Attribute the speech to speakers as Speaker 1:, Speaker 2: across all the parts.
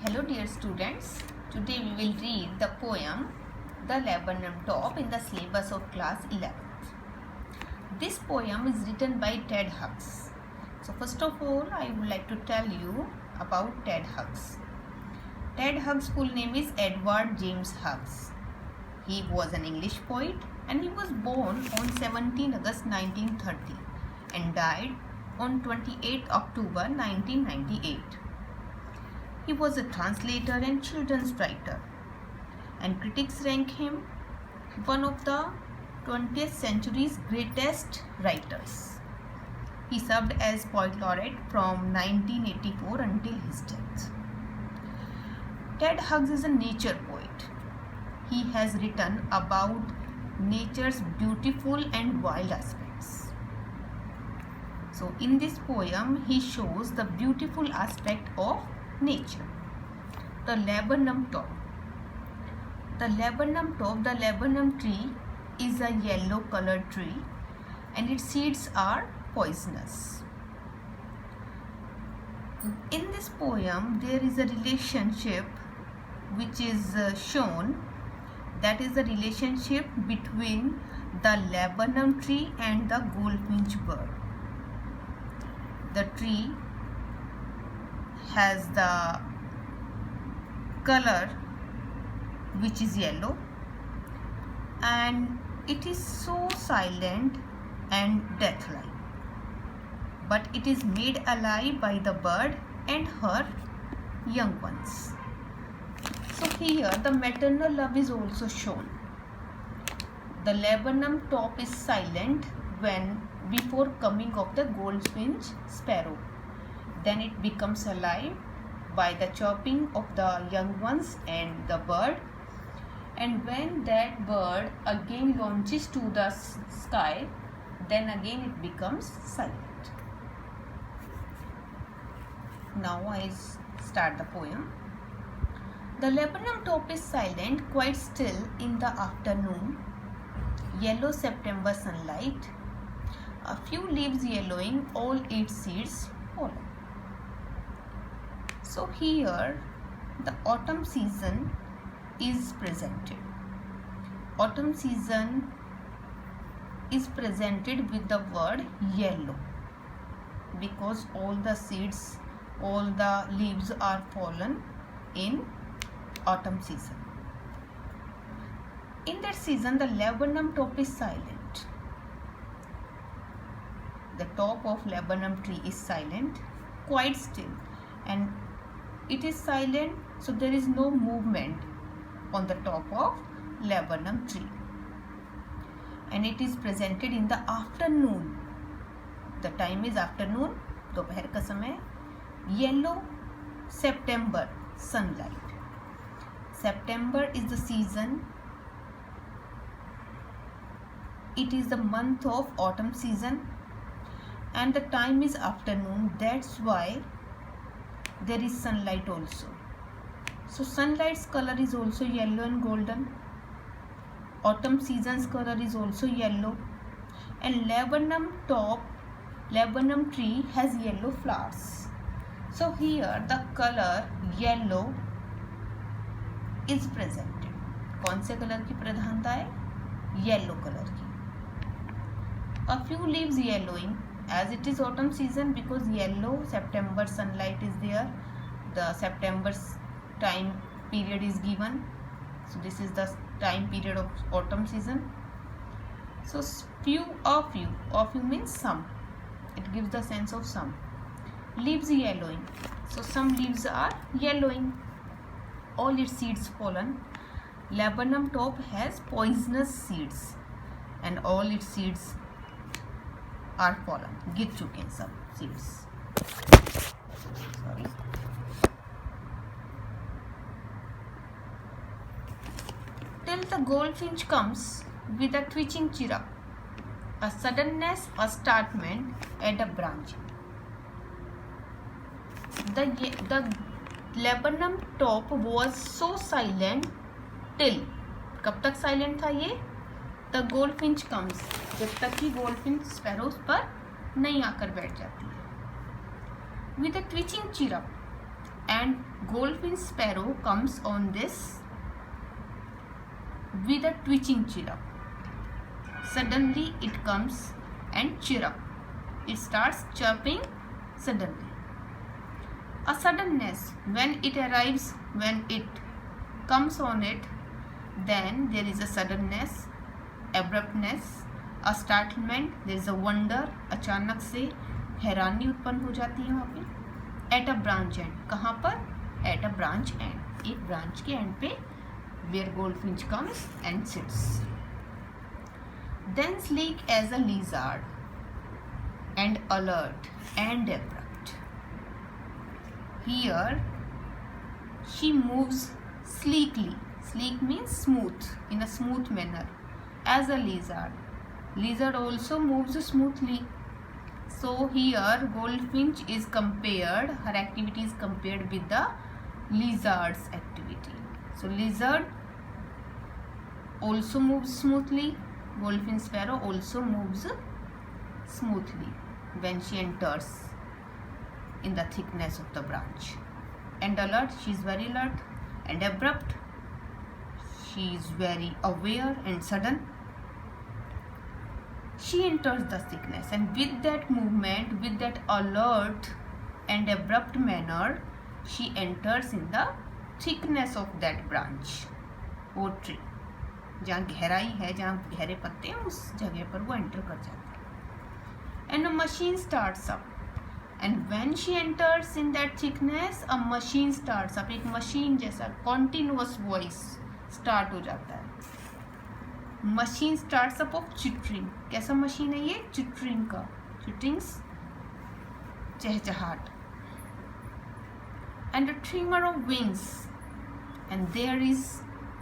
Speaker 1: Hello dear students, today we will read the poem The Laburnum Top in the syllabus of class 11th. This poem is written by Ted Hughes. So first of all, I would like to tell you about Ted Hughes. Ted Hughes' full name is Edward James Hughes. He was an English poet and he was born on 17 August 1930 and died on 28 October 1998. He was a translator and children's writer, and critics rank him one of the 20th century's greatest writers. He served as poet laureate from 1984 until his death. Ted Hughes is a nature poet. He has written about nature's beautiful and wild aspects. So in this poem, he shows the beautiful aspect of nature. The laburnum top. The laburnum tree is a yellow colored tree and its seeds are poisonous. In this poem, there is a relationship which is shown, that is the relationship between the laburnum tree and the goldfinch bird. The tree has the color which is yellow and it is so silent and death-like, but it is made alive by the bird and her young ones. So here the maternal love is also shown. The laburnum top is silent when before coming of the goldfinch sparrow. Then it becomes alive by the chirping of the young ones and the bird, and when that bird again launches to the sky, then again it becomes silent. Now I start the poem. The laburnum top is silent, quite still in the afternoon. Yellow September sunlight, a few leaves yellowing, all its seeds fallen. So here the autumn season is presented. Autumn season is presented with the word yellow because all the seeds, all the leaves are fallen in autumn season. In that season, the laburnum top is silent. The top of laburnum tree is silent, quite still, and it is silent, so there is no movement on the top of laburnum tree, and it is presented in the afternoon. The time is afternoon, दोपहर का समय. Yellow September sunlight. September is the season. It is the month of autumn season and the time is afternoon. That's why there is sunlight also. So sunlight's color is also yellow and golden. Autumn season's color is also yellow, and laburnum tree has yellow flowers. So here the color yellow is presented. कौन से colour की प्रधानता है? Yellow colour की. A few leaves yellowing, as it is autumn season, because yellow September sunlight is there. The September's time period is given, so this is the time period of autumn season. So a few means some. It gives the sense of some. Leaves yellowing, so some leaves are yellowing, all its seeds fallen. Laburnum top has poisonous seeds and all its seeds are fallen. गिर चुके हैं सब seeds. Sorry. Till the goldfinch comes with a twitching chirrup, a suddenness, a startment at a branch. The laburnum top was so silent till, कब तक silent था ये? The goldfinch comes, जब तक कि goldfinch sparrows पर नहीं आकर बैठ जाती है. With a twitching chirrup, and goldfinch sparrow comes on this with a twitching chirrup. Suddenly it comes and chirrup. It starts chirping suddenly. A suddenness when it arrives, when it comes on it, then there is a suddenness, abruptness, a startlement, there is a wonder, अचानक से हैरानी उत्पन्न हो जाती है वहाँ पे. At a branch end, कहाँ पर? At a branch end, एक branch के end पे where goldfinch comes and sits. Then sleek as a lizard and alert and abrupt. Here she moves sleekly. Sleek means smooth, in a smooth manner, as a lizard. Lizard also moves smoothly. So here goldfinch is compared, her activity is compared with the lizard's activity. So lizard also moves smoothly. Goldfinch sparrow also moves smoothly when she enters in the thickness of the branch. And alert, she is very alert. And abrupt, she is very aware and sudden. She enters the thickness, and with that movement, with that alert and abrupt manner, she enters in the thickness of that branch or tree. जहाँ गहराई है, जहाँ गहरे पत्ते हैं, उस जगह पर वो एंटर कर जाती है. And a machine starts up. And when she enters in that thickness, a machine starts up. एक मशीन जैसा continuous voice start हो जाता है. Machine starts up of chittering. कैसा मशीन है ये? Chittering का. Chitterings, चहचहाट. And a tremor of wings. And there is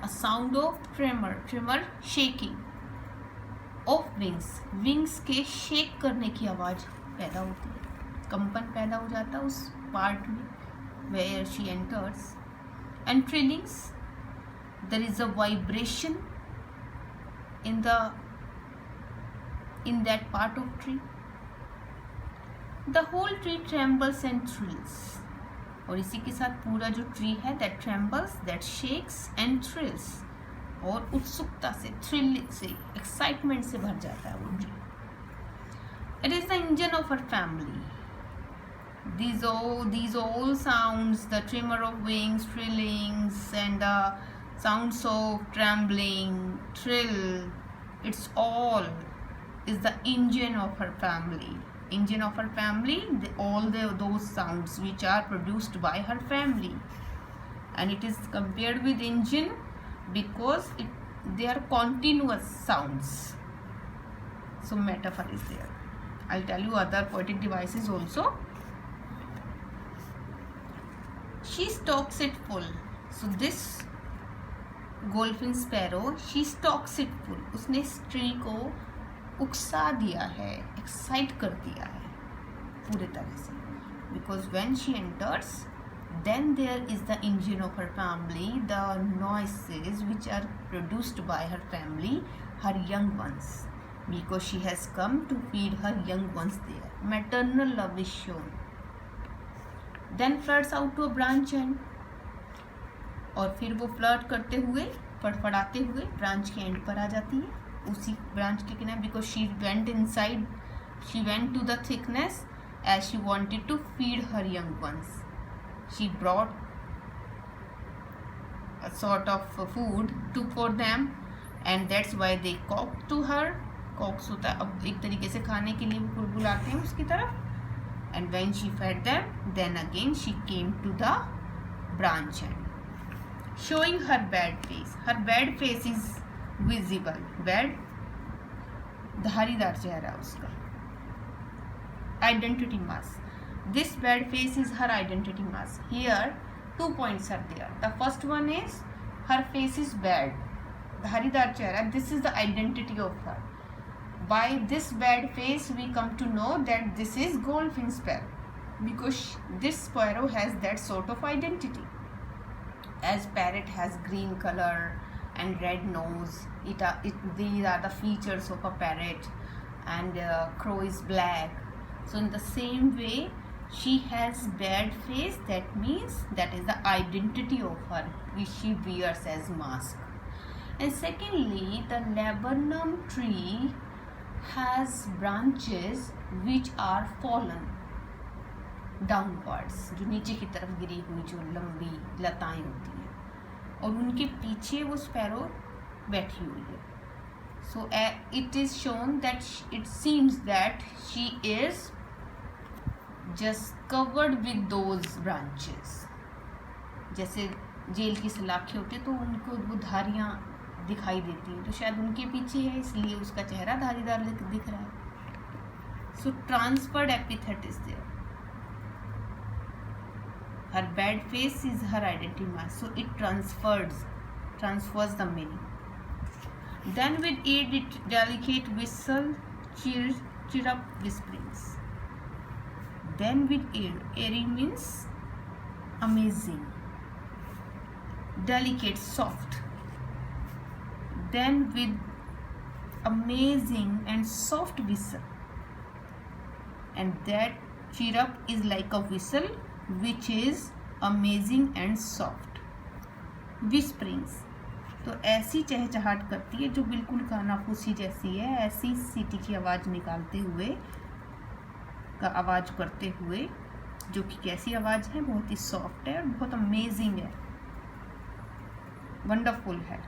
Speaker 1: a sound of tremor. Tremor, shaking of wings. Wings के shake करने की आवाज़ पैदा होती है. कंपन पैदा हो जाता है उस पार्ट में where she enters. And trillings, there is a vibration in that part of tree. The whole tree trembles and thrills. और इसी के साथ पूरा जो ट्री है that trembles, that shakes and thrills. और उत्सुकता से, थ्रिल से, एक्साइटमेंट से भर जाता है वो tree. It is the engine of her family. These all sounds, the tremor of wings, trillings, and the sounds of trembling, trill, it's all is the engine of her family. Engine of her family, those sounds which are produced by her family. And it is compared with engine because they are continuous sounds. So metaphor is there. I'll tell you other poetic devices also. She stalks it full. So this goldfinch sparrow, she stalks it full. उसने इस tree को उकसा दिया है, excite कर दिया है पूरे तरह से. Because when she enters, then there is the engine of her family, the noises which are produced by her family, her young ones. Because she has come to feed her young ones there. Maternal love is shown. Then flirts out to a branch end. और फिर वो flirt करते हुए, फड़फड़ाते हुए branch के and पर आ जाती है, उसी ब्रांच के किनारे. Because she went inside, she went to the thickness as she wanted to feed her young ones. शी ब्रॉट a sort of food for them, and that's why they coaxed to her. Coax होता है, अब एक तरीके से खाने के लिए वो बुलाते हैं उसकी तरफ. And when she fed them, then again she came to the branch end, showing her bad face. Her bad face is visible. Bad, धारीदार चेहरा उसका. Identity mask. This bad face is her identity mask. Here, 2 points are there. The first one is her face is bad. धारीदार चेहरा. This is the identity of her. By this bad face, we come to know that this is goldfinch sparrow, because this sparrow has that sort of identity. As parrot has green color and red nose, these are the features of a parrot, and crow is black. So in the same way, She has bad face, that means that is the identity of her which she wears as mask. And secondly, the laburnum tree has branches which are fallen downwards, जो नीचे की तरफ गिरी हुई जो लंबी लताएं होती हैं, और उनके पीछे वो स्पैरो बैठी हुई है. So it is shown that it seems that she is just covered with those branches. जैसे जेल की सलाखें होती है तो उनको वो धारियाँ दिखाई देती हैं, तो शायद उनके पीछे है, इसलिए उसका चेहरा धारीदार दिख रहा है. So transferred epithet is there. Her bad face is her identity mask, so it transfers the meaning. Then with aid it delicate whistle, chirrup whisperings. Then with aid, airy means amazing, delicate, soft. Then with amazing and soft whistle, and that chirrup is like a whistle which is amazing and soft. Whisperings, तो ऐसी चहचहाट करती है जो बिल्कुल कानाफूसी जैसी है, ऐसी सीटी की आवाज़ निकालते हुए का आवाज़ करते हुए, जो कि कैसी आवाज़ है, बहुत ही सॉफ्ट है और बहुत अमेजिंग है, वंडरफुल है.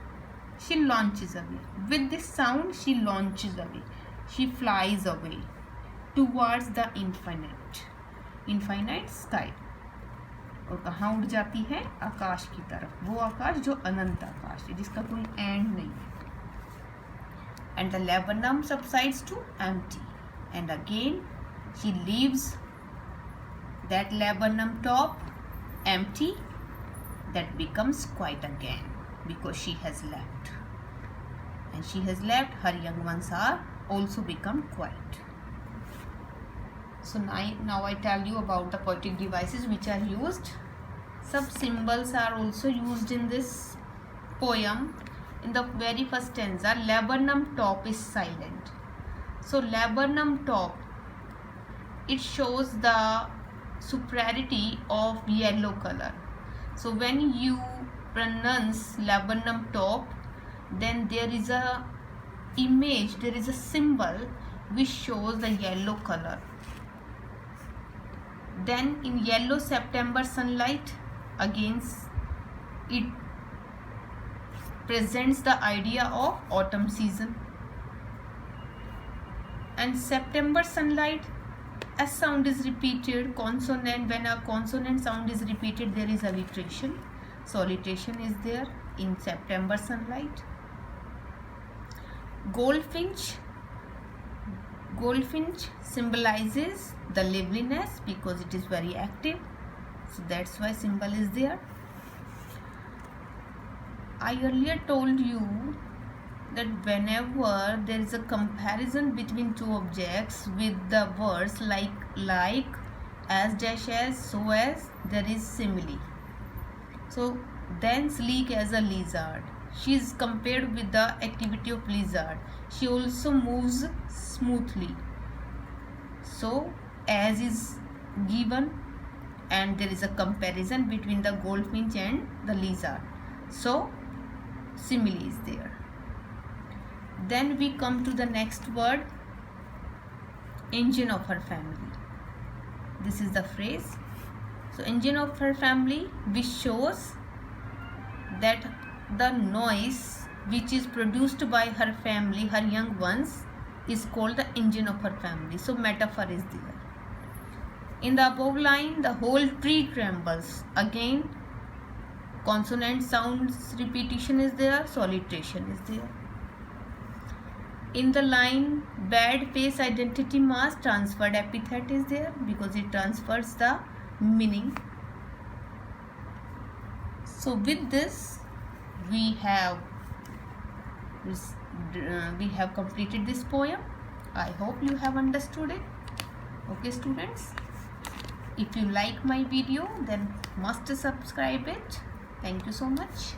Speaker 1: She launches away. With this sound she launches away. She flies away towards the infinite. Infinite sky. और कहाँ उड़ जाती है? आकाश की तरफ, वो आकाश जो अनंत आकाश है, जिसका कोई एंड नहीं है. And the laburnum subsides to empty, and again she leaves that laburnum top empty, that becomes quiet again because she has left, and she has left, her young ones are also become quiet. So now I tell you about the poetic devices which are used. Some symbols are also used in this poem. In the very first stanza, laburnum top is silent. So laburnum top, it shows the superiority of yellow color. So when you pronounce laburnum top, then there is a image, there is a symbol which shows the yellow color. Then in yellow September sunlight, again it presents the idea of autumn season. And September sunlight, a sound is repeated, consonant. When a consonant sound is repeated, there is alliteration. So alliteration is there in September sunlight. Goldfinch symbolizes the liveliness because it is very active, so that's why symbol is there. I earlier told you that whenever there is a comparison between two objects with the words like, as dash as, so as, there is simile. So then sleek as a lizard, she is compared with the activity of lizard. She also moves smoothly. So as is given, and there is a comparison between the goldfinch and the lizard, so simile is there. Then we come to the next word, engine of her family. This is the phrase. So engine of her family, which shows that the noise which is produced by her family, her young ones, is called the engine of her family. So metaphor is there. In the above line, the whole tree trembles. Again, consonant sounds repetition is there, so alliteration is there. In the line, bad face identity mask, transferred epithet is there because it transfers the meaning. So with this, we have completed this poem. I hope you have understood it. Okay students, if you like my video, then must subscribe it. Thank you so much.